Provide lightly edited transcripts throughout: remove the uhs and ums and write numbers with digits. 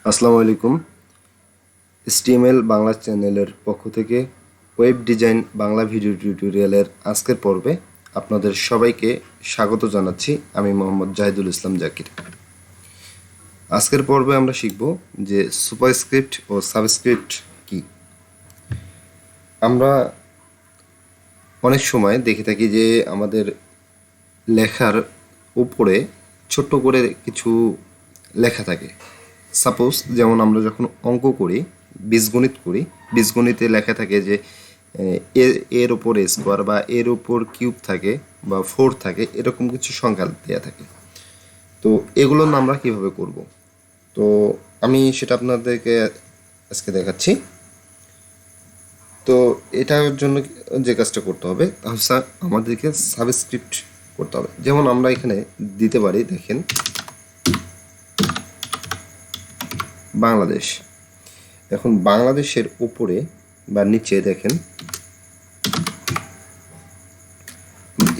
আসসালামু আলাইকুম। HTML বাংলা চ্যানেলের পক্ষ থেকে ওয়েব ডিজাইন বাংলা ভিডিও টিউটোরিয়ালের আজকের পর্বে আপনাদের সবাইকে স্বাগত জানাচ্ছি। আমি মোহাম্মদ জাহিদুল ইসলাম জাকির। আজকের পর্বে আমরা শিখব যে সুপারস্ক্রিপ্ট ও সাবস্ক্রিপ্ট কি। আমরা অনেক সময় দেখে থাকি যে আমাদের লেখার উপরে ছোট্ট করে কিছু লেখা থাকে। সাপোজ যেমন আমরা যখন অঙ্ক করি, বীজগণিত করি, বীজগণিতে লেখা থাকে যে এর উপর স্কোয়ার বা এর উপর কিউব থাকে বা 4 থাকে, এরকম কিছু সংখ্যা দেওয়া থাকে। তো এগুলো আমরা কিভাবে করব, তো আমি সেটা আপনাদেরকে আজকে দেখাচ্ছি। তো এটার জন্য যে কাজটা করতে হবে তাহলে আমাদেরকে সাবস্ক্রিপ্ট করতে হবে। যেমন আমরা এখানে দিতে পারি, দেখেন বাংলাদেশ। এখন বাংলাদেশের উপরে বা নিচে দেখেন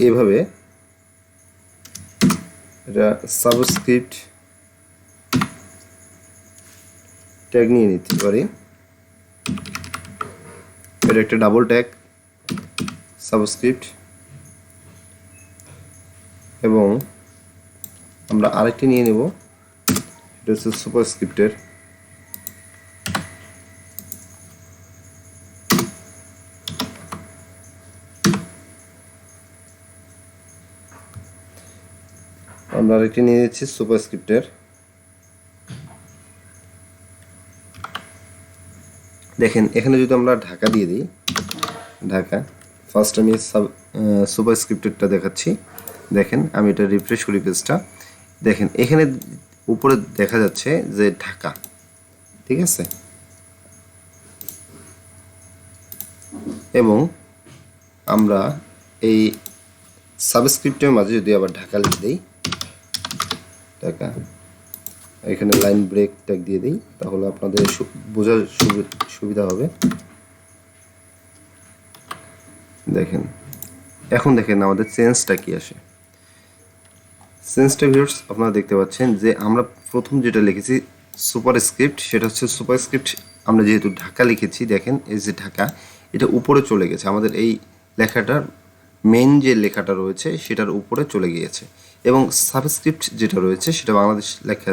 এভাবে এটা সাবস্ক্রিপ্ট ট্যাগ নিয়ে নিতে পারি। এটা একটা ডাবল ট্যাগ সাবস্ক্রিপ্ট, এবং আমরা আরেকটি নিয়ে নেব, এটা হচ্ছে সুপারস্ক্রিপ্টের। আমরা আরেকটি নিয়ে নিচ্ছি সুপারস্ক্রিপ্টের। দেখেন এখানে যদি আমরা ঢাকা দিয়ে দিই, ঢাকা, ফার্স্ট আমি সুপারস্ক্রিপ্টেরটা দেখাচ্ছি। দেখেন আমি এটা রিফ্রেশ করি পেজটা, দেখেন এখানে উপরে দেখা যাচ্ছে যে ঢাকা, ঠিক আছে। এবং আমরা এই সাবস্ক্রিপ্টের মাঝে যদি আবার ঢাকা লিখে দিই, ঢাকা, এখানে লাইন ব্রেক ট্যাগ দিয়ে দিই, তাহলে আপনাদের বোঝার সুবিধা হবে। দেখেন এখন দেখেন আমাদের চেঞ্জটা কি আসে। চেঞ্জটা ভিউয়ার্স আপনারা দেখতে পাচ্ছেন যে আমরা প্রথম যেটা লিখেছি সুপারস্ক্রিপ্ট, সেটা হচ্ছে সুপারস্ক্রিপ্ট। আমরা যেহেতু ঢাকা লিখেছি, দেখেন এই যে ঢাকা, এটা উপরে চলে গেছে, আমাদের এই লেখাটার মেন যে লেখাটা রয়েছে সেটার উপরে চলে গিয়েছে। এবং সাবস্ক্রিপ্ট যেটা রয়েছে সেটা বাংলাদেশ লেখা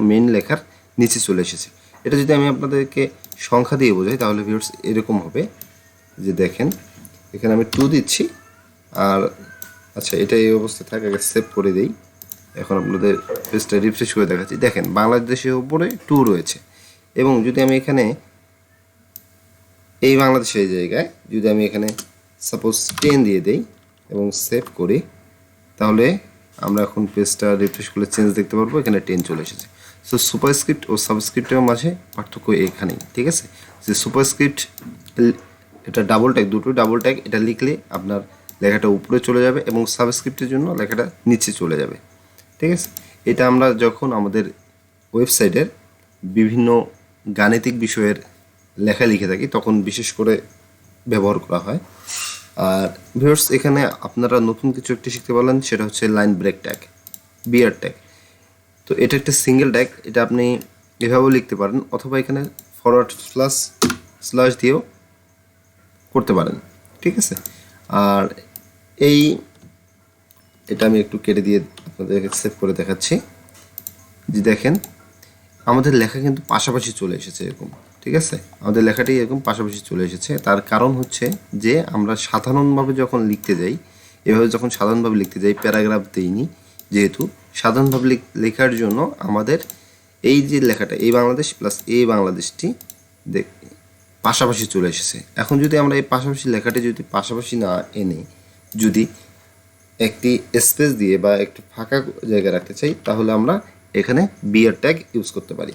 মেন লেখার নিচে চলে এসেছে। এটা যদি আমি আপনাদেরকে সংখ্যা দিয়ে বোঝাই তাহলে ভিউয়ার্স এরকম হবে যে দেখেন এখানে আমি 2 দিচ্ছি, আর আচ্ছা এটা এই অবস্থায় থাকে, আগে সেভ করে দিই। এখন আপনাদের পেজটা রিফ্রেশ করে দেখাচ্ছি। দেখেন বাংলাদেশের উপরে 2 রয়েছে, এবং যদি আমি এখানে এই বাংলাদেশের জায়গায় যদি আমি এখানে সাপোজ 10 দিয়ে দেই এবং সেভ করি, তাহলে আমরা এখন পেজটা রিফ্রেশ করলে চেঞ্জ দেখতে পারবো, এখানে 10 চলে এসেছে। সো সুপারস্ক্রিপ্ট ও সাবস্ক্রিপ্টের মাঝে পার্থক্য এখানেই, ঠিক আছে। যে সুপারস্ক্রিপ্ট এটা ডাবল ট্যাগ, দুটো ডাবল ট্যাগ, এটা লিখলে আপনার লেখাটা উপরে চলে যাবে এবং সাবস্ক্রিপ্টের জন্য লেখাটা নিচে চলে যাবে, ঠিক আছে। এটা আমরা যখন আমাদের ওয়েবসাইটের বিভিন্ন গাণিতিক বিষয়ের লেখা লিখে থাকি তখন বিশেষ করে ব্যবহার করা হয়। আর ভিউয়ার্স এখানে আপনারা নতুন কিছু একটি শিখতে পারলেন, সেটা হচ্ছে line break tag, BR tag. তো এটা একটা সিঙ্গেল ট্যাগ, এটা আপনি এভাবেও লিখতে পারেন, অথবা এখানে ফরওয়ার্ড স্ল্যাশ দিয়েও করতে পারেন, ঠিক আছে। আর এটা আমি একটু কেটে দিয়ে আপনাদেরকে সেভ করে দেখাচ্ছি। যে দেখেন আমাদের লেখা কিন্তু পাশাপাশি চলে এসেছে এরকম, ঠিক আছে। আমাদের লেখাটি এরকম পাশাপাশি চলে এসেছে। তার কারণ হচ্ছে যে আমরা সাধারণভাবে যখন লিখতে যাই, এভাবে যখন সাধারণভাবে লিখতে যাই, প্যারাগ্রাফ দিইনি, যেহেতু সাধারণভাবে লেখার জন্য আমাদের এই যে লেখাটা এই বাংলাদেশ প্লাস এই বাংলাদেশটি পাশাপাশি চলে এসেছে। এখন যদি আমরা এই পাশাপাশি লেখাটি যদি পাশাপাশি না এনে যদি একটি স্পেস দিয়ে বা একটু ফাঁকা জায়গা রাখতে চাই, তাহলে আমরা এখানে বিআর ট্যাগ ইউজ করতে পারি।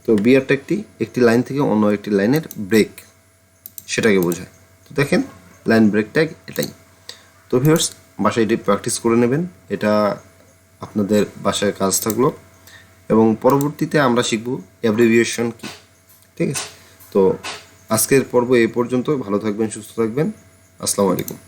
তো বিআর ট্যাগটি একটি লাইন থেকে অন্য একটি লাইনের ব্রেক, সেটাকে বোঝায়। তো দেখেন লাইন ব্রেক ট্যাগ এটাই। তো ভিউয়ার্স বাসায় এটি প্র্যাকটিস করে নেবেন, এটা আপনাদের বাসায় কাজ থাকলো। এবং পরবর্তীতে আমরা শিখব অ্যাব্রিভিয়েশন কি, ঠিক আছে। তো আজকের পর্ব এই পর্যন্ত। ভালো থাকবেন, সুস্থ থাকবেন। আসসালামু আলাইকুম।